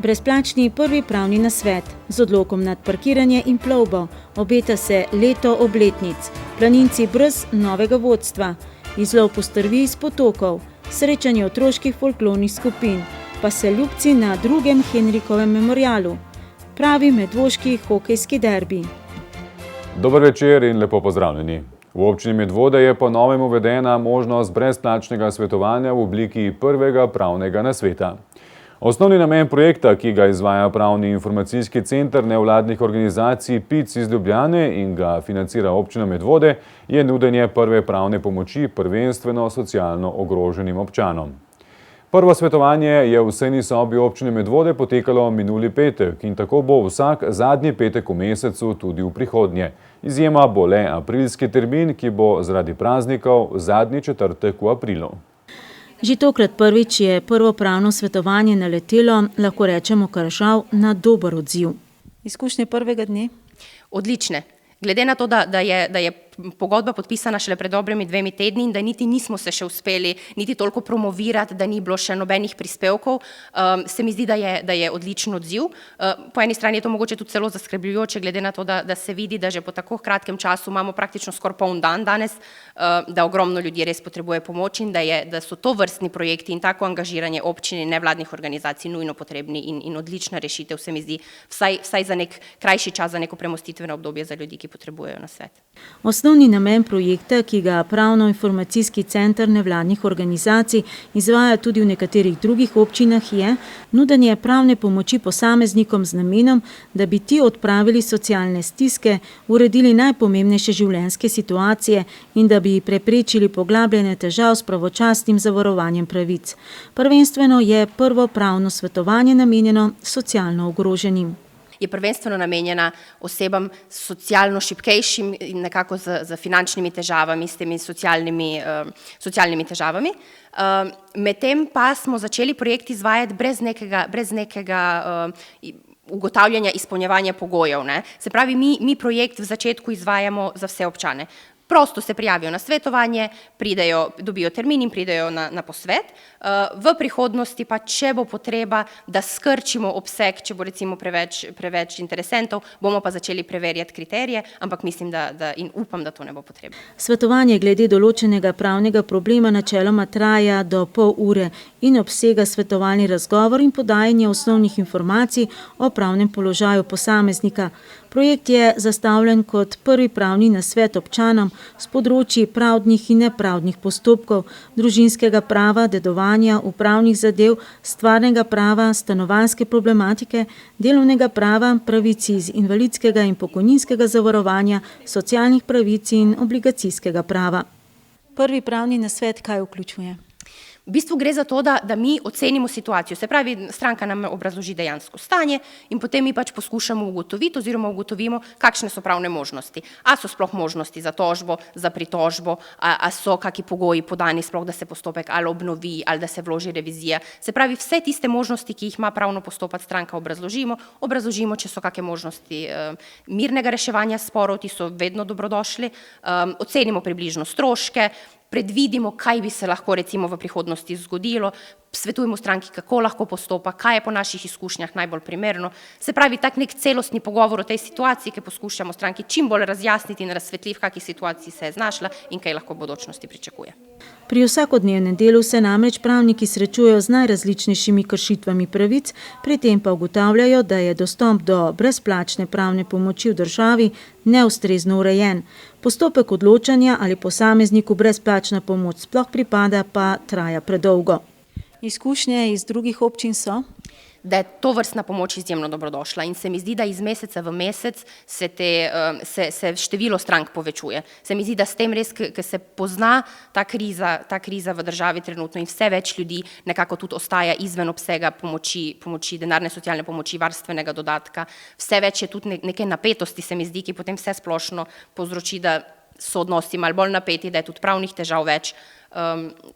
Brezplačni prvi pravni nasvet z odlokom nad parkiranje in plovbo. Obeta se leto obletnic. Planinci brez novega vodstva. Izlov postrvi iz potokov. Srečanje otroških folklornih skupin. Pa se ljubci na drugem Henrikovem memorialu. Pravi medvoški hokejski derbi. Dober večer in lepo pozdravljeni. V občini Medvode je po novem uvedena možnost brezplačnega svetovanja v obliki prvega pravnega nasveta. Osnovni namen projekta, ki ga izvaja Pravni informacijski center nevladnih organizacij PIC iz Ljubljane in ga financira občina Medvode, je nudenje prve pravne pomoči prvenstveno socialno ogroženim občanom. Prvo svetovanje je v sejni sobi občine Medvode potekalo minuli petek in tako bo vsak zadnji petek v mesecu tudi v prihodnje. Izjema bo le aprilski termin, ki bo zaradi praznikov zadnji četrtek v aprilu. Že tokrat prvič je prvo pravno svetovanje naletelo, lahko rečemo kar žal, na dober odziv. Izkušnje prvega dne? Odlične. Glede na to, da je pogodba podpisana šele pred dobrimi 2 tedni in da niti nismo se še uspeli niti toliko promovirati, da ni bilo še nobenih prispevkov, se mi zdi, da je odličen odziv. Po eni strani je to mogoče tudi celo zaskrbljujoče, glede na to, da se vidi, da že po tako kratkem času imamo praktično skoraj poln dan danes, da ogromno ljudi res potrebuje pomoč in da so to vrstni projekti in tako angažiranje občin in nevladnih organizacij nujno potrebni in odlična rešitev se mi zdi, vsaj za nek krajši čas, za neko premostitveno obdobje za ljudi, ki potrebujejo nasvet. Osnovni namen projekta, ki ga Pravno-informacijski center nevladnih organizacij izvaja tudi v nekaterih drugih občinah, je nudenje pravne pomoči posameznikom z namenom, da bi ti odpravili socialne stiske, uredili najpomembnejše življenjske situacije in da bi preprečili poglabljanje težav s pravočasnim zavarovanjem pravic. Prvenstveno je prvo pravno svetovanje namenjeno socialno ogroženim. Je prvenstveno namenjena osebam socialno šibkejšim in nekako z finančnimi težavami, s temi socialnimi težavami. Medtem pa smo začeli projekt izvajati brez nekega ugotavljanja izpolnjevanja pogojev. Se pravi, mi projekt v začetku izvajamo za vse občane. Prosto se prijavijo na svetovanje, dobijo termin in pridejo na posvet. V prihodnosti pa, če bo potreba, da skrčimo obseg, če bo recimo preveč interesentov, bomo pa začeli preverjati kriterije, ampak mislim in upam, da to ne bo potrebno. Svetovanje glede določenega pravnega problema načeloma traja do pol ure in obsega svetovalni razgovor in podajanje osnovnih informacij o pravnem položaju posameznika. Projekt je zastavljen kot prvi pravni nasvet občanom s področji pravdnih in nepravdnih postopkov, družinskega prava, dedovanja, upravnih zadev, stvarnega prava, stanovanjske problematike, delovnega prava, pravic iz invalidskega in pokojninskega zavarovanja, socialnih pravic in obligacijskega prava. Prvi pravni nasvet kaj vključuje? V bistvu gre za to, da mi ocenimo situacijo, se pravi, stranka nam obrazloži dejansko stanje in potem mi pač poskušamo ugotoviti oziroma ugotovimo, kakšne so pravne možnosti. A so sploh možnosti za tožbo, za pritožbo, a so kaki pogoji podani sploh, da se postopek ali obnovi ali da se vloži revizija. Se pravi, vse tiste možnosti, ki jih ima pravno postopati stranka, obrazložimo, če so kakšne možnosti mirnega reševanja sporov, ti so vedno dobrodošli, ocenimo približno stroške, predvidimo, kaj bi se lahko recimo v prihodnosti zgodilo, svetujemo stranki, kako lahko postopa, kaj je po naših izkušnjah najbolj primerno. Se pravi, tak nek celostni pogovor o tej situaciji, ki poskušamo stranki čim bolj razjasniti in razsvetliti, v kakšni situaciji se je znašla in kaj lahko v bodočnosti pričakuje. Pri vsakodnevnem delu se namreč pravniki srečujejo z najrazličnejšimi kršitvami pravic, pri tem pa ugotavljajo, da je dostop do brezplačne pravne pomoči v državi neustrezno urejen. Postopek odločanja ali posamezniku brezplačna pomoč sploh pripada, pa traja predolgo. Izkušnje iz drugih občin so? Da je to vrstna pomoč izjemno dobrodošla in se mi zdi, da iz meseca v mesec se število strank povečuje. Se mi zdi, da s tem res, ker se pozna ta kriza v državi trenutno in vse več ljudi nekako tudi ostaja izven obsega pomoči, denarne socialne pomoči, varstvenega dodatka. Vse več je tudi neke napetosti, se mi zdi, ki potem vse splošno povzroči, da so odnosi malo bolj napeti, da je tudi pravnih težav več.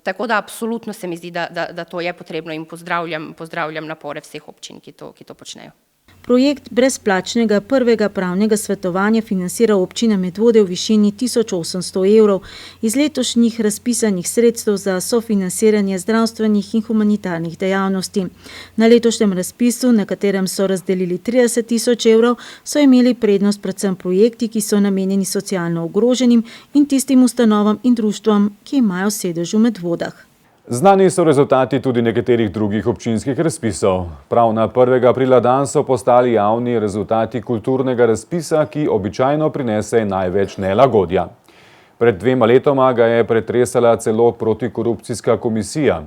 Tako da absolutno se mi zdi, da to je potrebno in pozdravljam napore vseh občin, ki to počnejo. Projekt brezplačnega prvega pravnega svetovanja financira občina Medvode v višini 1800 evrov iz letošnjih razpisanih sredstev za sofinanciranje zdravstvenih in humanitarnih dejavnosti. Na letošnjem razpisu, na katerem so razdelili 30 000 evrov, so imeli prednost predvsem projekti, ki so namenjeni socialno ogroženim in tistim ustanovam in društvom, ki imajo sedež v Medvodah. Znani so rezultati tudi nekaterih drugih občinskih razpisov. Prav na 1. aprila dan so postali javni rezultati kulturnega razpisa, ki običajno prinese največ nelagodja. Pred 2 letoma ga je pretresala celo protikorupcijska komisija.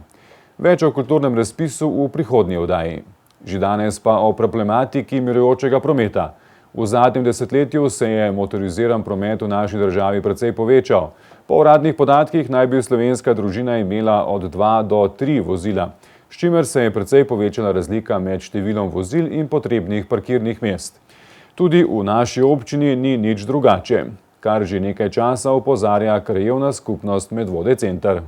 Več o kulturnem razpisu v prihodnji oddaji. Že danes pa o problematiki mirujočega prometa. V zadnjem desetletju se je motoriziran promet v naši državi precej povečal. Po uradnih podatkih naj bi slovenska družina imela od 2 do 3 vozila, s čimer se je precej povečala razlika med številom vozil in potrebnih parkirnih mest. Tudi v naši občini ni nič drugače, kar že nekaj časa opozarja krajevna skupnost Medvode center.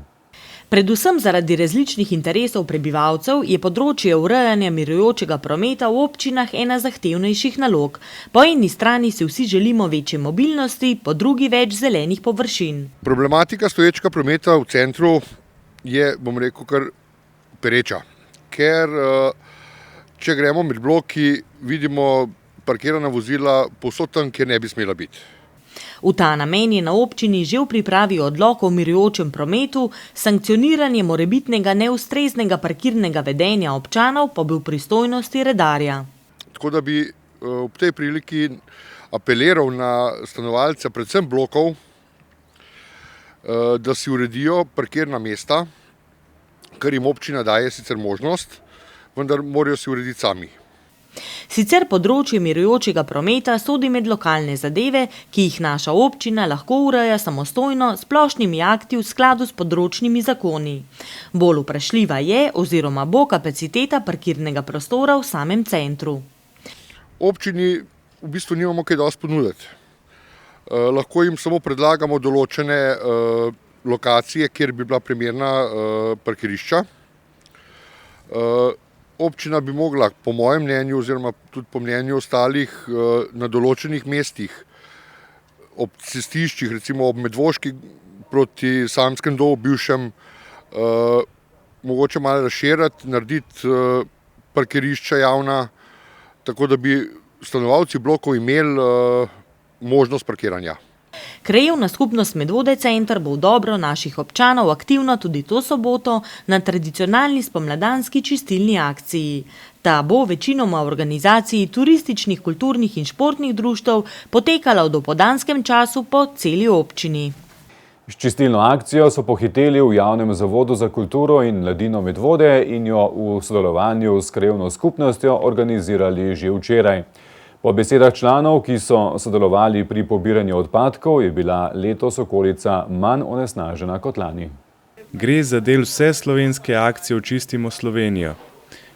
Predvsem zaradi različnih interesov prebivalcev je področje urejanja mirujočega prometa v občinah ena zahtevnejših nalog. Po eni strani si vsi želimo večje mobilnosti, po drugi več zelenih površin. Problematika stoječega prometa v centru je, bom rekel, kar pereča. Ker če gremo med bloki, vidimo parkirana vozila povsod tam, kjer ne bi smela biti. V ta namen je na občini že v pripravi odlok o mirujočem prometu, sankcioniranje morebitnega neustreznega parkirnega vedenja občanov pa bi v pristojnosti redarja. Tako da bi ob tej priliki apeliral na stanovalce, predvsem blokov, da si uredijo parkirna mesta, kar jim občina daje sicer možnost, vendar morajo si urediti sami. Sicer področje mirujočega prometa sodi med lokalne zadeve, ki jih naša občina lahko ureja samostojno s splošnimi akti v skladu s področnimi zakoni. Bolj vprašljiva je oziroma bo kapaciteta parkirnega prostora v samem centru. Občini v bistvu nimamo kaj dosti ponuditi. Lahko jim samo predlagamo določene lokacije, kjer bi bila primerna parkirišča. Občina bi mogla, po mojem mnenju, oziroma tudi po mnenju ostalih, na določenih mestih, ob cestiščih, recimo ob Medvoški proti Samskem Dolu bivšem, mogoče malo razširiti, narediti parkirišča javna, tako da bi stanovalci blokov imeli možnost parkiranja. Krajevna skupnost Medvode center bo v dobro naših občanov aktivna tudi to soboto na tradicionalni spomladanski čistilni akciji. Ta bo večinoma v organizaciji turističnih, kulturnih in športnih društev potekala v dopoldanskem času po celi občini. S čistilno akcijo so pohiteli v javnem zavodu za kulturo in mladino Medvode in jo v sodelovanju s krajevno skupnostjo organizirali že včeraj. Po besedah članov, ki so sodelovali pri pobiranju odpadkov, je bila letos okolica manj onesnažena kot lani. Gre za del vseslovenske akcije Očistimo Slovenijo.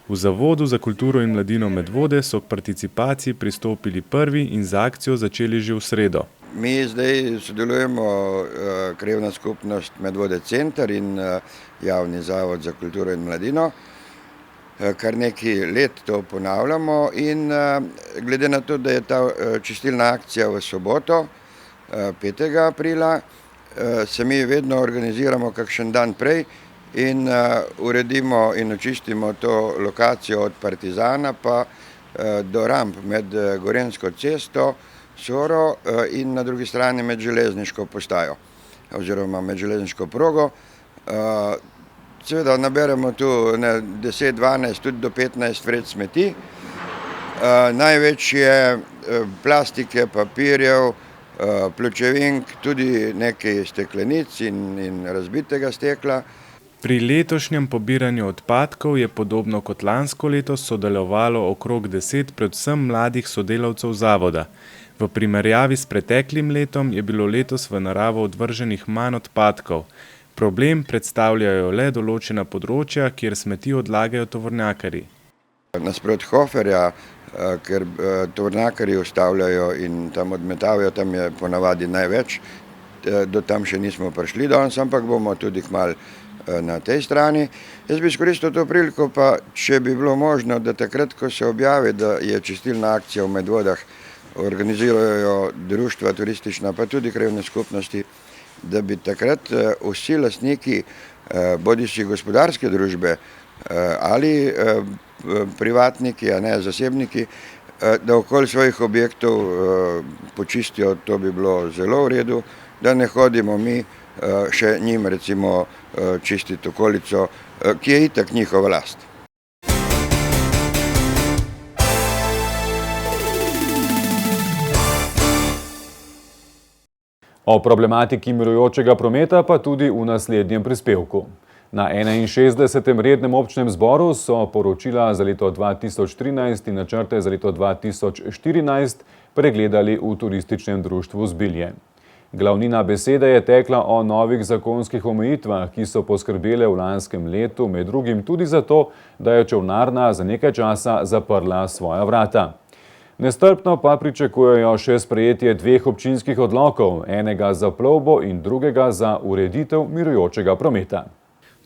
V Zavodu za kulturo in mladino Medvode so k participaciji pristopili prvi in z akcijo začeli že v sredo. Mi zdaj sodelujemo krajevna skupnost Medvode center in javni zavod za kulturo in mladino. Kar nekaj let to ponavljamo in glede na to, da je ta čistilna akcija v soboto, 5. aprila, se mi vedno organiziramo kakšen dan prej in uredimo in očistimo to lokacijo od Partizana pa do ramp med Gorenjsko cesto, Soro in na drugi strani med železniško postajo oziroma med železniško progo. Seveda naberemo tu 10, 12, tudi do 15 vred smeti. Največ je plastike, papirjev, pločevink, tudi nekaj steklenic in razbitega stekla. Pri letošnjem pobiranju odpadkov je podobno kot lansko leto sodelovalo okrog 10 predvsem mladih sodelavcev zavoda. V primerjavi s preteklim letom je bilo letos v naravo odvrženih manj odpadkov. Problem predstavljajo le določena področja, kjer smeti odlagajo tovornjakarji. Nasprot Hoferja, ker tovornjakarji ustavljajo in tam odmetavajo, tam je ponavadi največ. Do tam še nismo prišli danes, ampak bomo tudi kmalu na tej strani. Jaz bi izkoristil to priliko, pa če bi bilo možno, da takrat, ko se objavi, da je čistilna akcija v Medvodah, organizirajo društva turistična, pa tudi krajevne skupnosti, da bi takrat vsi lastniki, bodisi gospodarske družbe ali privatniki, a ne zasebniki, da okoli svojih objektov počistijo, to bi bilo zelo v redu, da ne hodimo mi še njim recimo čistiti okolico, ki je itak njihova last. O problematiki mirujočega prometa pa tudi v naslednjem prispevku. Na 61. rednem občnem zboru so poročila za leto 2013 in načrte za leto 2014 pregledali v turističnem društvu Zbilje. Glavnina besede je tekla o novih zakonskih omejitvah, ki so poskrbele v lanskem letu, med drugim tudi zato, da je čolnarna za nekaj časa zaprla svoja vrata. Nestrpno pa pričakujejo še sprejetje dveh občinskih odlokov, enega za plovbo in drugega za ureditev mirujočega prometa.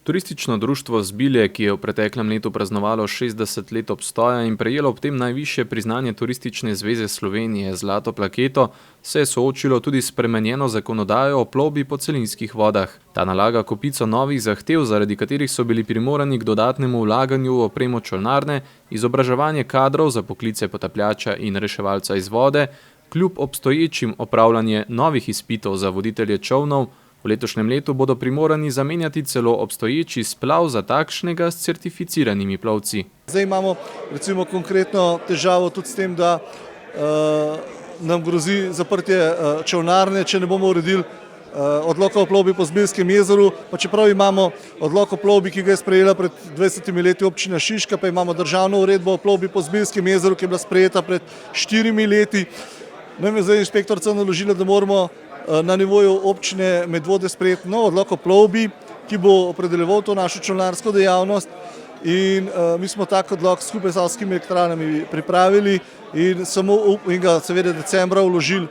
Turistično društvo Zbilje, ki je v preteklem letu praznovalo 60 let obstoja in prejelo ob tem najvišje priznanje Turistične zveze Slovenije zlato plaketo, se je soočilo tudi s spremenjeno zakonodajo o plovbi po celinskih vodah. Ta nalaga kopico novih zahtev, zaradi katerih so bili primorani k dodatnemu vlaganju v opremo čolnarne, izobraževanje kadrov za poklice potapljača in reševalca iz vode, kljub obstoječim opravljanje novih izpitov za voditelje čolnov. V letošnjem letu bodo primorani zamenjati celo obstoječi splav za takšnega s certificiranimi plovci. Zdaj imamo recimo konkretno težavo tudi s tem, da nam grozi zaprtje čolnarne, če ne bomo uredili odloka o plovbi po Zbiljskem jezeru, pa čeprav imamo odlok o plovbi, ki ga je sprejela pred 20 leti občina Šiška, pa imamo državno uredbo o plovbi po Zbiljskem jezeru, ki je bila sprejeta pred 4 leti. Nam je zdaj inšpektorica naložila, da moramo na nivoju občine Medvode sprejeti nov odlok o plovbi, ki bo opredeljeval to našo čolnarsko dejavnost, in mi smo tak odlok skupaj z Savskimi elektrarnami pripravili in ga seveda decembra vložili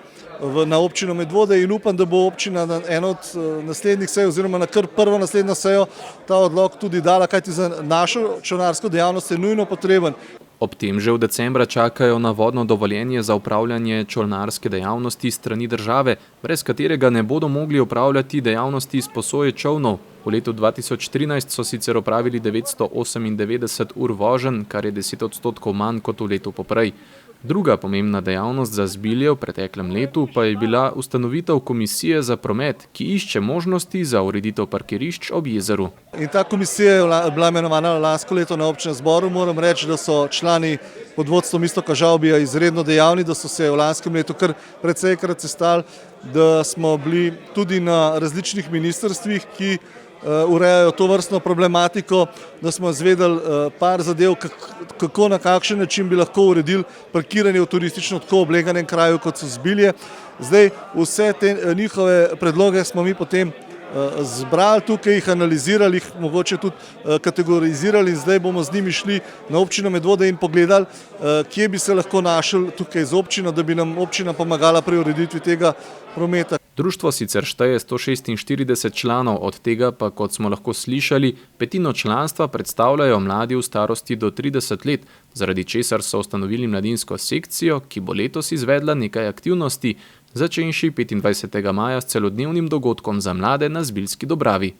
na občino Medvode in upam, da bo občina na eno od naslednjih sej oziroma na kar prvo naslednjo sejo ta odlok tudi dala, kajti za našo čolnarsko dejavnost je nujno potreben. Ob tem že v decembra čakajo na vodno dovoljenje za upravljanje čolnarske dejavnosti strani države, brez katerega ne bodo mogli upravljati dejavnosti izposoje čolnov. V letu 2013 so sicer opravili 998 ur voženj, kar je 10% manj kot v letu poprej. Druga pomembna dejavnost za Zbilje v preteklem letu pa je bila ustanovitev komisije za promet, ki išče možnosti za ureditev parkirišč ob jezeru. In ta komisija je bila imenovana lansko leto na občnem zboru. Moram reči, da so člani pod vodstvom Iztoka Žavbija izredno dejavni, da so se v lanskem letu kar precejkrat sestali, da smo bili tudi na različnih ministrstvih, ki urejajo to vrstno problematiko, da smo izvedeli par zadev, kako na kakšen način bi lahko uredili parkiranje v turistično tako obleganem kraju, kot so Zbilje. Zdaj, vse te njihove predloge smo mi potem zbrali tukaj, jih analizirali, jih mogoče tudi kategorizirali in zdaj bomo z njimi šli na občino Medvode in pogledali, kje bi se lahko našli tukaj z občino, da bi nam občina pomagala pri ureditvi tega prometa. Društvo sicer šteje 146 članov, od tega pa, kot smo lahko slišali, petino članstva predstavljajo mladi v starosti do 30 let, zaradi česar so ustanovili mladinsko sekcijo, ki bo letos izvedla nekaj aktivnosti, začenši 25. maja s celodnevnim dogodkom za mlade na Zbiljski Dobravi.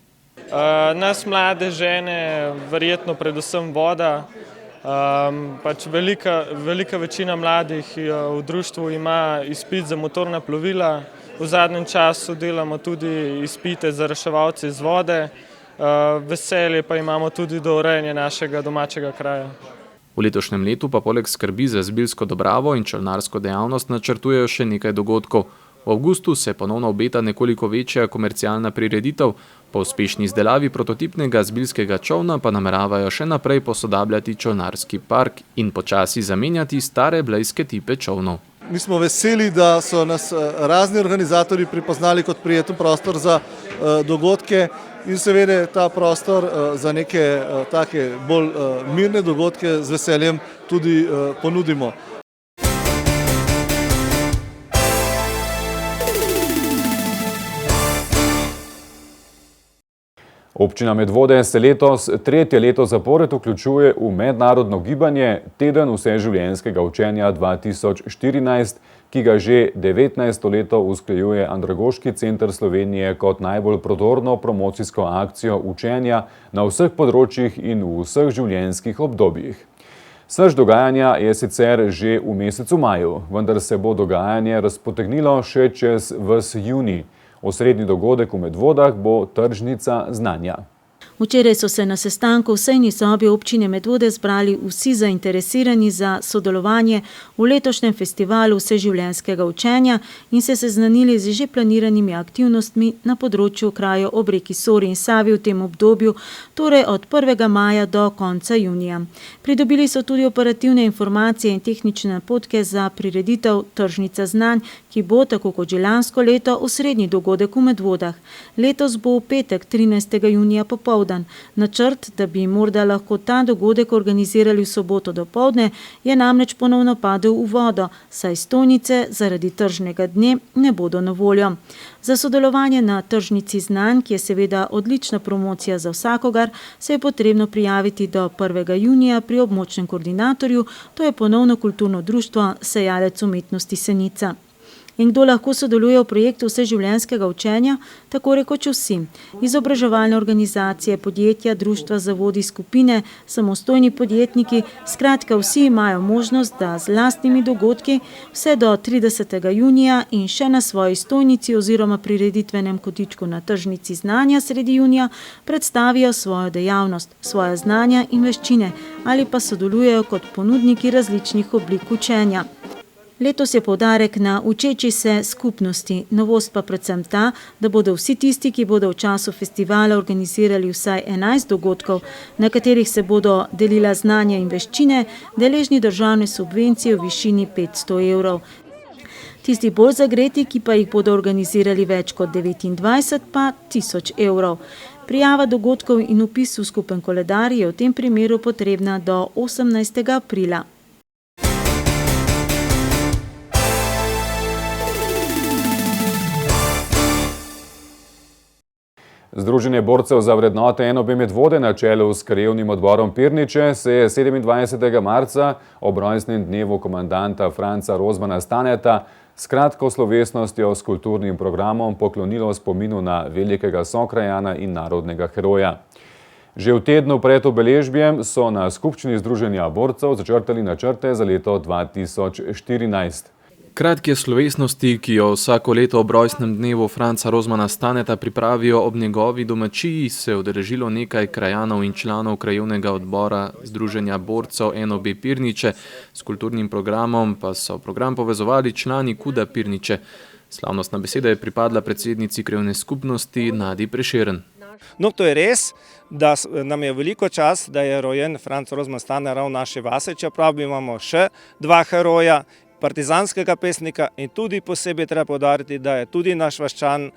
Nas mlade žene verjetno predvsem voda. Pač velika večina mladih v društvu ima izpit za motorna plovila. V zadnjem času delamo tudi izpite za reševalce iz vode. Veselje pa imamo tudi do urejanja našega domačega kraja. V letošnjem letu pa poleg skrbi za Zbiljsko Dobravo in čolnarsko dejavnost načrtujejo še nekaj dogodkov. V avgustu se ponovno obeta nekoliko večja komercialna prireditev, po uspešni izdelavi prototipnega zbiljskega čolna pa nameravajo še naprej posodabljati čolnarski park in počasi zamenjati stare blejske tipe čolnov. Mi smo veseli, da so nas razni organizatorji prepoznali kot prijeten prostor za dogodke in seveda ta prostor za neke take bolj mirne dogodke z veseljem tudi ponudimo. Občina Medvode se letos tretje leto zapored vključuje v mednarodno gibanje Teden vseživljenjskega učenja 2014, ki ga že 19. leto usklajuje Andragoški center Slovenije kot najbolj prodorno promocijsko akcijo učenja na vseh področjih in v vseh življenjskih obdobjih. Srž dogajanja je sicer že v mesecu maju, vendar se bo dogajanje razpotegnilo še čez ves junij. Osrednji dogodek v Medvodah bo tržnica znanja. Včeraj so se na sestanku v sejni sobi občine Medvode zbrali vsi zainteresirani za sodelovanje v letošnjem festivalu vseživljenjskega učenja in se seznanili z že planiranimi aktivnostmi na področju krajev ob reki Sori in Savi v tem obdobju, torej od 1. maja do konca junija. Pridobili so tudi operativne informacije in tehnične napotke za prireditev Tržnica znanj, ki bo, tako kot že lansko leto, osrednji dogodek v Medvodah. Letos bo v petek 13. junija popoldne. Načrt, da bi morda lahko ta dogodek organizirali v soboto dopoldne, je namreč ponovno padel v vodo, saj stojnice zaradi tržnega dne ne bodo na voljo. Za sodelovanje na Tržnici znanj, ki je seveda odlična promocija za vsakogar, se je potrebno prijaviti do 1. junija pri območnem koordinatorju, to je ponovno kulturno društvo Sejalec umetnosti Senica. In kdo lahko sodeluje v projektu vseživljenjskega učenja? Tako rekoč vsi. Izobraževalne organizacije, podjetja, društva, zavodi, skupine, samostojni podjetniki, skratka vsi imajo možnost, da z lastnimi dogodki vse do 30. junija in še na svoji stojnici oziroma prireditvenem kotičku na Tržnici znanja sredi junija predstavijo svojo dejavnost, svoje znanja in veščine ali pa sodelujejo kot ponudniki različnih oblik učenja. Letos je poudarek na učeči se skupnosti, novost pa predvsem ta, da bodo vsi tisti, ki bodo v času festivala organizirali vsaj 11 dogodkov, na katerih se bodo delila znanja in veščine, deležni državne subvencije v višini 500 evrov. Tisti bolj zagreti, ki pa jih bodo organizirali več kot 29, pa 1000 evrov. Prijava dogodkov in vpis v skupen koledar je v tem primeru potrebna do 18. aprila. Združenje borcev za vrednote NOB Medvode na čelu s krajevnim odborom Pirniče se je 27. marca ob rojstnem dnevu komandanta Franca Rozmana Staneta s kratko slovesnostjo s kulturnim programom poklonilo spominu na velikega sokrajana in narodnega heroja. Že v tednu pred obeležbjem so na skupščini Združenja borcev začrtali načrte za leto 2014. Kratke slovesnosti, ki jo vsako leto ob rojstnem dnevu Franca Rozmana Staneta pripravijo ob njegovi domačiji, se je udeležilo nekaj krajanov in članov krajevnega odbora Združenja borcev NOB Pirniče. S kulturnim programom pa so program povezovali člani KUD-a Pirniče. Slavnostna beseda je pripadla predsednici krajevne skupnosti Nadi Prešeren. No, to je res, da nam je veliko čas, da je rojen Franc Rozman Stanet ravno v naši vasi, čeprav imamo še dva heroja, partizanskega pesnika in tudi posebej treba poudariti, da je tudi naš vaščan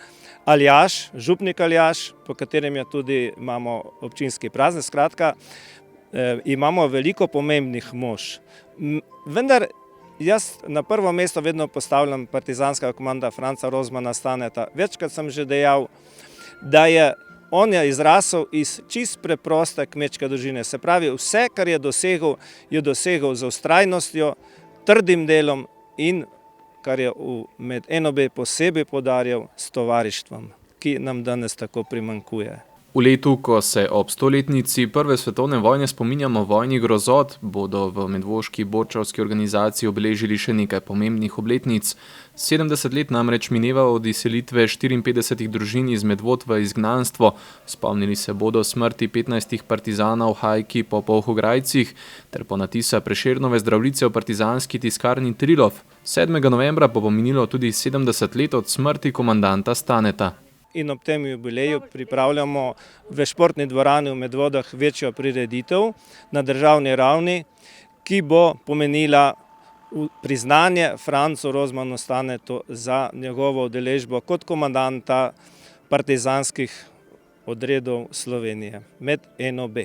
Aljaž, župnik Aljaž, po katerem je tudi imamo občinski praznik. Skratka, imamo veliko pomembnih mož. Vendar jaz na prvo mesto vedno postavljam partizanskega komanda Franca Rozmana Staneta. Večkrat sem že dejal, da on je izrasel iz čist preproste kmečke družine. Se pravi, vse, kar je dosegel z vztrajnostjo, trdim delom in, kar je med NOB posebej poudarjal, s tovarištvom, ki nam danes tako primanjkuje. V letu, ko se ob 100-letnici Prve svetovne vojne spominjamo vojnih grozot, bodo v medvoški borčevski organizaciji obeležili še nekaj pomembnih obletnic. 70 let namreč mineva od izselitve 54 družin iz Medvod v izgnanstvo. Spomnili se bodo smrti 15 partizanov Hajki po Polhograjcih ter ponatisa Prešernove zdravljice v partizanski tiskarni Trilov. 7. novembra pa bo minilo tudi 70 let od smrti komandanta Staneta. In ob tem jubileju pripravljamo v športni dvorani v Medvodah večjo prireditev na državni ravni, ki bo pomenila priznanje Francu Rozmanu Stanetu za njegovo udeležbo kot komandanta partizanskih odredov Slovenije med NOB.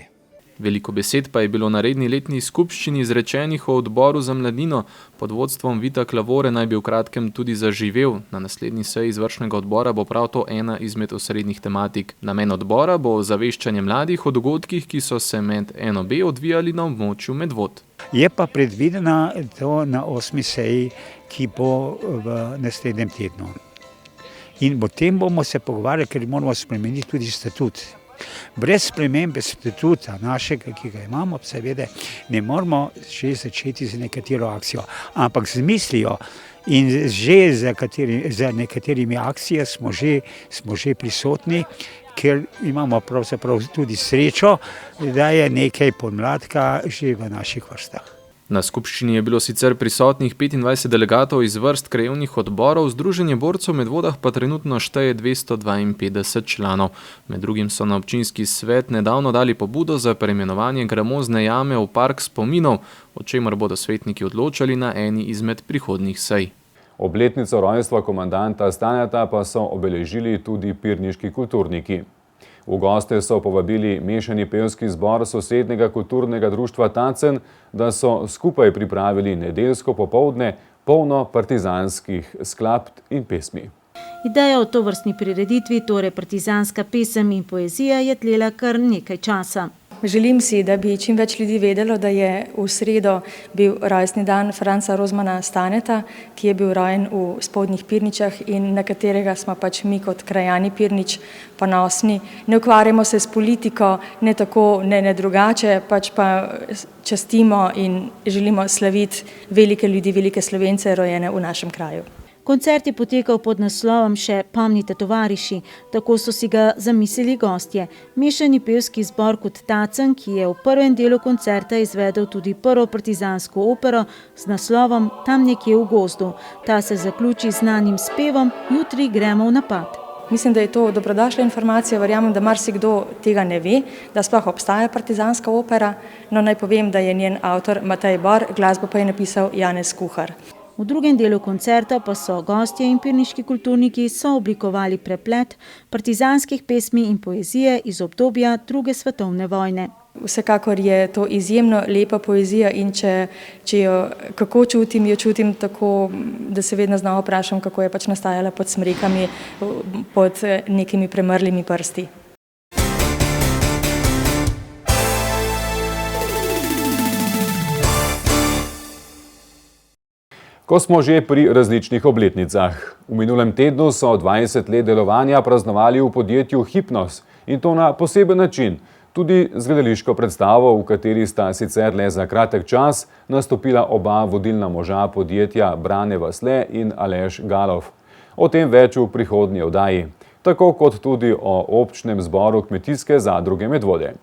Veliko besed pa je bilo na redni letni skupščini izrečenih o odboru za mladino. Pod vodstvom Vita Klavore naj bi v kratkem tudi zaživel. Na naslednji seji izvršnega odbora bo prav to ena izmed osrednjih tematik. Namen odbora bo ozaveščanje mladih o dogodkih, ki so se med NOB odvijali na območju Medvod. Je pa predvidena to na 8. seji, ki bo v naslednjem tednu. In o tem bomo se pogovarjali, ker moramo spremeniti tudi statut. Brez spremembe statuta našega, ki ga imamo, seveda ne moramo že začeti z nekatero akcijo, ampak z mislijo in že za nekaterimi akcijami smo že prisotni, ker imamo pravzaprav tudi srečo, da je nekaj podmladka že v naših vrstah. Na skupščini je bilo sicer prisotnih 25 delegatov iz vrst krajevnih odborov, Združenje borcev v Medvodah pa trenutno šteje 252 članov. Med drugim so na občinski svet nedavno dali pobudo za preimenovanje gramozne jame v park spominov, o čemer bodo svetniki odločali na eni izmed prihodnjih sej. Obletnico rojstva komandanta Staneta pa so obeležili tudi pirniški kulturniki. V goste so povabili mešani pevski zbor sosednjega kulturnega društva Tacen, da so skupaj pripravili nedeljsko popoldne polno partizanskih skladb in pesmi. Ideja o tovrstni prireditvi, torej partizanska pesem in poezija, je tlela kar nekaj časa. Želim si, da bi čim več ljudi vedelo, da je v sredo bil rojstni dan Franca Rozmana Staneta, ki je bil rojen v Spodnjih Pirničah in na katerega smo pač mi kot krajani Pirnič ponosni. Ne ukvarjamo se s politiko, ne tako, ne drugače, pač pa častimo in želimo slaviti velike ljudi, velike Slovence rojene v našem kraju. Koncert je potekal pod naslovom še Pomnite tovariši, tako so si ga zamislili gostje. Mešani pevski zbor kot Tacen, ki je v prvem delu koncerta izvedel tudi prvo partizansko opero z naslovom Tam nekje v gozdu. Ta se zaključi z znanim spevom Jutri gremo v napad. Mislim, da je to dobrodošla informacija, verjamem, da marsikdo tega ne ve, da sploh obstaja partizanska opera, no naj povem, da je njen avtor Matej Bor, glasbo pa je napisal Janez Kuhar. V drugem delu koncerta pa so gostje in pirniški kulturniki sooblikovali preplet partizanskih pesmi in poezije iz obdobja II. Svetovne vojne. Vsekakor je to izjemno lepa poezija in če jo kako čutim, jo čutim tako, da se vedno znova vprašam, kako je pač nastajala pod smrekami, pod nekimi premrlimi prsti. Ko smo že pri različnih obletnicah. V minulem tednu so 20 let delovanja praznovali v podjetju Hipnos in to na poseben način. Tudi z gledališko predstavo, v kateri sta sicer le za kratek čas nastopila oba vodilna moža podjetja Brane Vasle in Aleš Galov. O tem več v prihodnji oddaji, tako kot tudi o občnem zboru Kmetijske zadruge Medvode.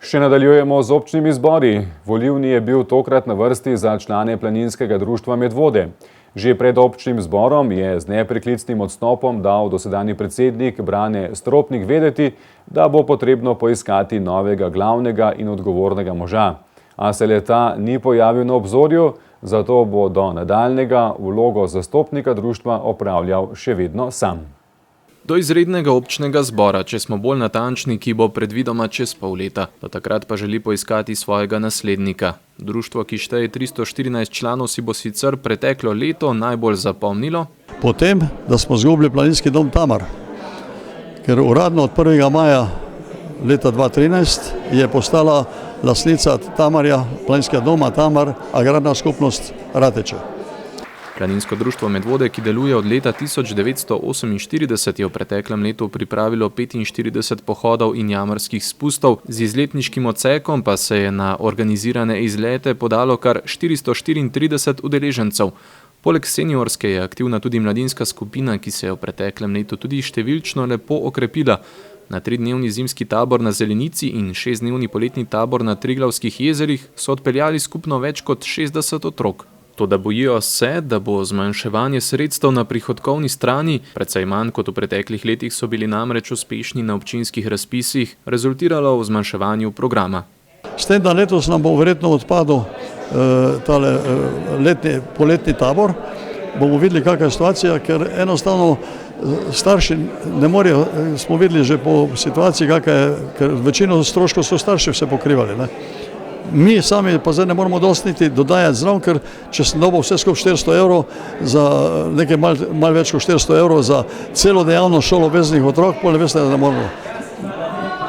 Še nadaljujemo z občnimi zbori. Volilni je bil tokrat na vrsti za člane planinskega društva Medvode. Že pred občnim zborom je z nepreklicnim odstopom dal dosedanji predsednik Brane Stropnik vedeti, da bo potrebno poiskati novega glavnega in odgovornega moža. A se le-ta ni pojavil na obzorju, zato bo do nadaljnega vlogo zastopnika društva opravljal še vedno sam. Do izrednega občnega zbora, če smo bolj natančni, ki bo predvidoma čez pol leta. Do takrat pa želi poiskati svojega naslednika. Društvo, ki šteje 314 članov, si bo sicer preteklo leto najbolj zapomnilo. Potem, da smo izgubili planinski dom Tamar, ker uradno od 1. maja leta 2013 je postala lastnica Tamarja, planinskega doma Tamar, agrarna skupnost Rateče. Planinsko društvo Medvode, ki deluje od leta 1948, je v preteklem letu pripravilo 45 pohodov in jamarskih spustov, z izletniškim odsekom pa se je na organizirane izlete podalo kar 434 udeležencev. Poleg seniorske je aktivna tudi mladinska skupina, ki se je v preteklem letu tudi številčno lepo okrepila. Na 3-dnevni zimski tabor na Zelenici in 6-dnevni poletni tabor na Triglavskih jezerih so odpeljali skupno več kot 60 otrok. Toda bojijo se, da bo zmanjševanje sredstev na prihodkovni strani, precej manj kot v preteklih letih so bili namreč uspešni na občinskih razpisih, rezultiralo v zmanjševanju programa. S tem, da letos nam bo verjetno odpadel poletni tabor, bomo videli, kakšna je situacija, ker enostavno starši ne morejo, smo videli že po situaciji, kakaj je, ker večino stroškov so starši vse pokrivali, ne. Mi sami pa zdaj ne moramo dosti niti dodajati zraven, ker če sem dobil vse skupaj 400 evrov za nekaj malo več kot 400 evrov za celo dejavnost šoloobveznih otrok, pol ne veste, da ne moramo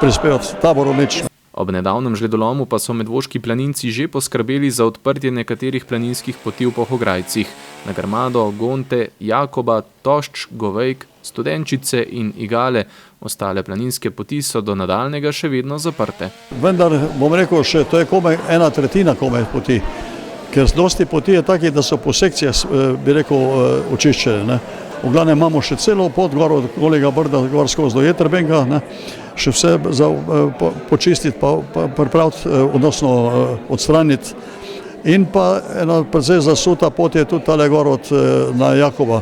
prispevati taboru nič. Ob nedavnem žledolomu pa so medvoški planinci že poskrbeli za odprtje nekaterih planinskih poti v Pohograjcih. Na Grmado, Gonte, Jakoba, Tošč, Govejk, Studenčice in Igale. Ostale planinske poti so do nadaljnega še vedno zaprte. Vendar bom rekel, še to je komaj 1/3 komaj poti, ker dosti poti je takih, da so po sekcijah, bi rekel, očiščene, ne. V glavnem imamo še celo pot gor od Golega Brda, gor skozi do Jetrbenga, ne. Še vse za počistiti, pa pripraviti, odnosno odstraniti. In pa ena precej zasuta pot je tudi tale gor od na Jakoba,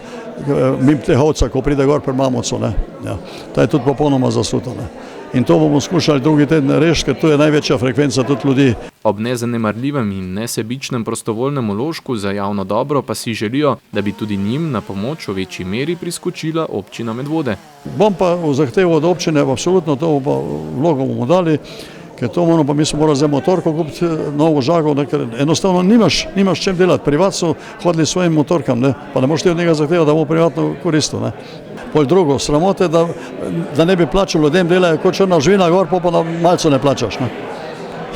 mimo Tehovca, ko pride gor pri Mamovcu, ne. Ja. Ta je tudi popolnoma zasuta, ne. In to bomo skušali drugi teden rešiti, ker tu je največja frekvenca tudi ljudi. Ob nezanemarljivem in nesebičnem prostovoljnem vložku za javno dobro pa si želijo, da bi tudi njim na pomoč v večji meri priskočila občina Medvode. Bom pa zahteval od občine, absolutno to vlogo bomo dali, ker to moramo, pa mi smo morali za motorko kupiti novo žago, ne, ker enostavno nimaš čem delati. Privat so hodili svojim motorkam, ne, pa ne možeš od njega zahtevati, da bo privatno koristil, ne. Pol drugo, sramote, da ne bi plačal ljudem, delajo kot črna živina gor, pa na malco ne plačaš, ne.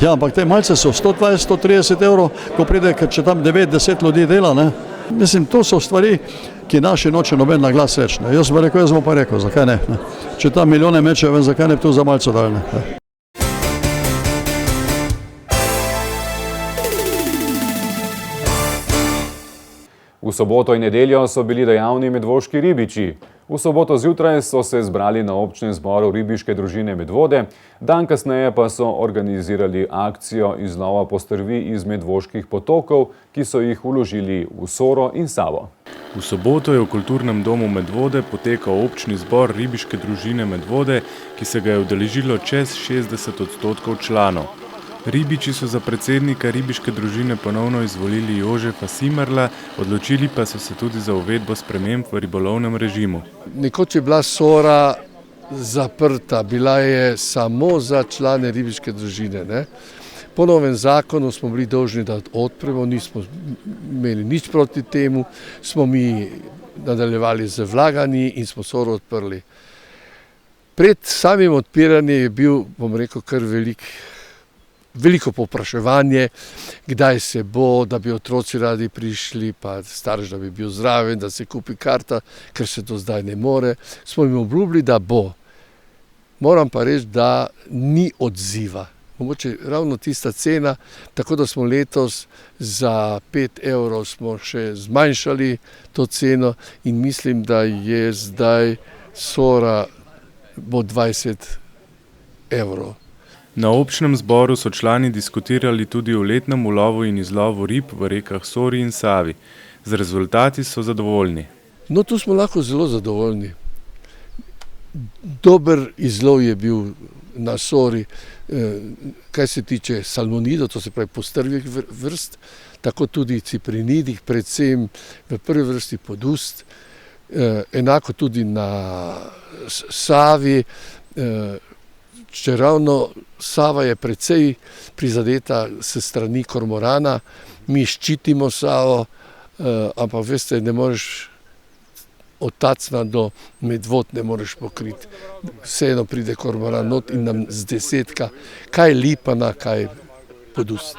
Ja, ampak te malce so 120-130 evrov, ko pride, če tam 9-10 ljudi dela, ne. Mislim, to so stvari, ki naši noče noben na glas reči, ne. Jaz bom pa rekel, zakaj ne, ne. Če tam milijone mečejo, zakaj ne bi tu za malco dali, ne. V soboto in nedeljo so bili dejavni medvoški ribiči. V soboto zjutraj so se zbrali na občnem zboru ribiške družine Medvode, dan kasneje pa so organizirali akcijo izlova postrvi iz medvoških potokov, ki so jih vložili v Soro in Savo. V soboto je v Kulturnem domu Medvode potekal občni zbor ribiške družine Medvode, ki se ga je udeležilo čez 60% članov. Ribiči so za predsednika ribiške družine ponovno izvolili Jožefa Simerla, odločili pa so se tudi za uvedbo sprememb v ribolovnem režimu. Nekoč je bila Sora zaprta, bila je samo za člane ribiške družine, ne. Po novem zakonu smo bili dolžni, da odpremo, nismo imeli nič proti temu, smo mi nadaljevali z vlaganji in smo Soro odprli. Pred samim odpiranjem je bil, bom rekel, kar veliko povpraševanje, kdaj se bo, da bi otroci radi prišli, pa starš, da bi bil zraven, da se kupi karta, ker se to zdaj ne more. Smo jim obljubili, da bo. Moram pa reči, da ni odziva. Mogoče ravno tista cena, tako da smo letos za 5 evrov smo še zmanjšali to ceno in mislim, da je zdaj Sora bo 20 evrov. Na občnem zboru so člani diskutirali tudi o letnem ulovu in izlovu rib v rekah Sori in Savi. Z rezultati so zadovoljni. No, tu smo lahko zelo zadovoljni. Dober izlov je bil na Sori, kaj se tiče salmonidov, to se pravi postrvih vrst, tako tudi ciprinidih, predvsem v prvi vrsti podust, enako tudi na Savi, čeravno Sava je precej prizadeta s strani kormorana, mi ščitimo Savo, ampak veste, ne moreš od Tacna do Medvod ne moreš pokriti. Vseeno pride kormoran not in nam z 10, kaj lipana, kaj podust.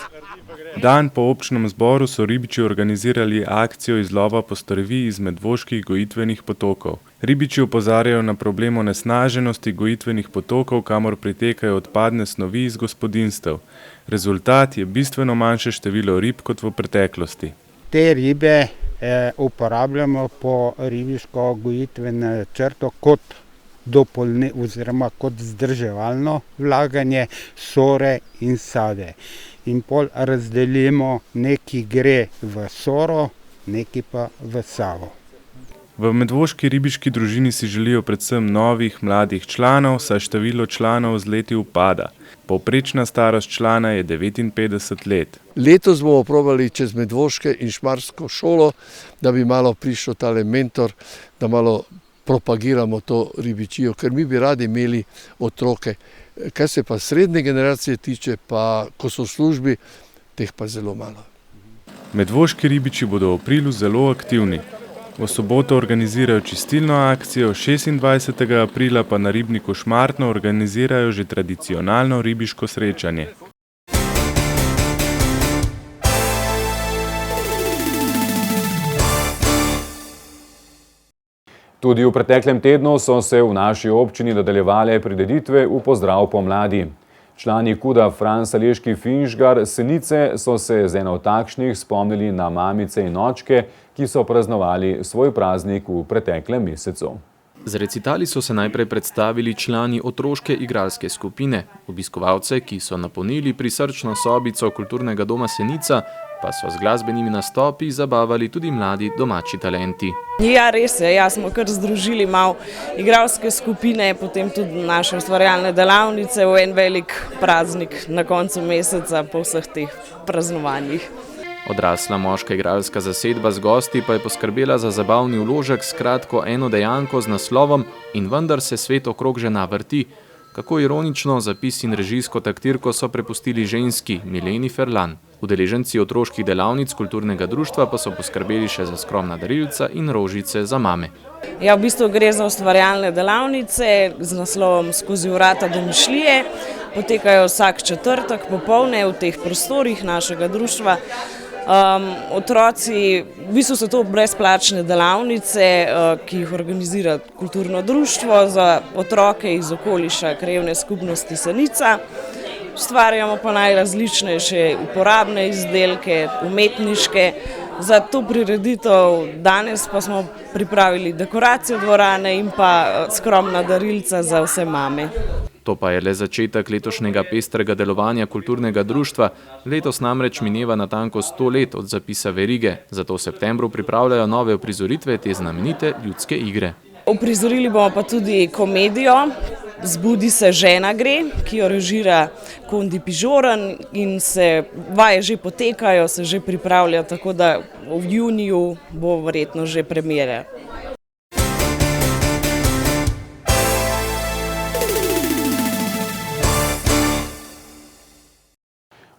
Dan po občnem zboru so ribiči organizirali akcijo izlova postrvi iz medvoških gojitvenih potokov. Ribiči opozarjajo na problem onesnaženosti gojitvenih potokov, kamor pritekajo odpadne snovi iz gospodinjstev. Rezultat je bistveno manjše število rib kot v preteklosti. Te ribe uporabljamo po ribiško gojitveno črto kot dopolne oziroma kot vzdrževalno vlaganje Sore in Save. In pol razdelimo, neki gre v Soro, neki pa v Savo. V medvoški ribiški družini si želijo predvsem novih, mladih članov, saj število članov z leti upada. Povprečna starost člana je 59 let. Letos bomo probali čez medvoške in šmarsko šolo, da bi malo prišel tale mentor, da malo propagiramo to ribičijo, ker mi bi radi imeli otroke. Kar se pa srednje generacije tiče, pa ko so v službi, teh pa zelo malo. Medvoški ribiči bodo v aprilu zelo aktivni. V soboto organizirajo čistilno akcijo, 26. aprila pa na ribniku Šmartno organizirajo že tradicionalno ribiško srečanje. Tudi v preteklem tednu so se v naši občini nadaljevale prireditve v pozdrav pomladi. Člani KUD-a Fran Saleški Finžgar Senice so se z eno takšnih spomnili na mamice in očke, ki so praznovali svoj praznik v preteklem mesecu. Z recitali so se najprej predstavili člani otroške igralske skupine. Obiskovalce, ki so napolnili prisrčno sobico Kulturnega doma Senica, pa so z glasbenimi nastopi zabavali tudi mladi domači talenti. Ja, res je, smo kar združili malo igralske skupine, potem tudi naše ustvarjalne delavnice v en velik praznik na koncu meseca po vseh teh praznovanjih. Odrasla moška igralska zasedba z gosti pa je poskrbela za zabavni vložek s kratko eno dejanko z naslovom In vendar se svet okrog žena vrti. Kako ironično, zapis in režijsko taktirko so prepustili ženski Mileni Ferlan. Udeleženci otroških delavnic kulturnega društva pa so poskrbeli še za skromna darilca in rožice za mame. Ja, v bistvu gre za ustvarjalne delavnice z naslovom Skozi vrata domišljije. Potekajo vsak četrtek popoldne v teh prostorih našega društva. Otroci, v bistvu so to brezplačne delavnice, ki jih organizira kulturno društvo za otroke iz okoliša krajevne skupnosti Senica. Ustvarjamo pa najrazličnejše uporabne izdelke, umetniške. Za to prireditev danes pa smo pripravili dekoracijo dvorane in pa skromna darilca za vse mame. To pa je le začetek letošnjega pestrega delovanja kulturnega društva. Letos namreč mineva natanko 100 let od zapisa verige, zato v septembru pripravljajo nove uprizoritve te znamenite ljudske igre. Uprizorili bomo pa tudi komedijo Zbudi se, žena gre, ki jo režira Kondi Pižoran in se vaje že potekajo, se že pripravlja, tako da v juniju bo verjetno že premiera.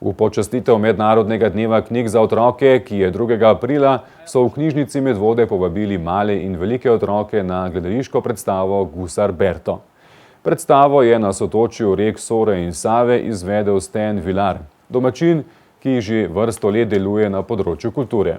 V počastitev Mednarodnega dneva knjig za otroke, ki je 2. aprila, so v knjižnici Medvode povabili male in velike otroke na gledališko predstavo Gusar Berto. Predstavo je na sotočju rek Sore in Save izvedel Stan Vilar, domačin, ki že vrsto let deluje na področju kulture.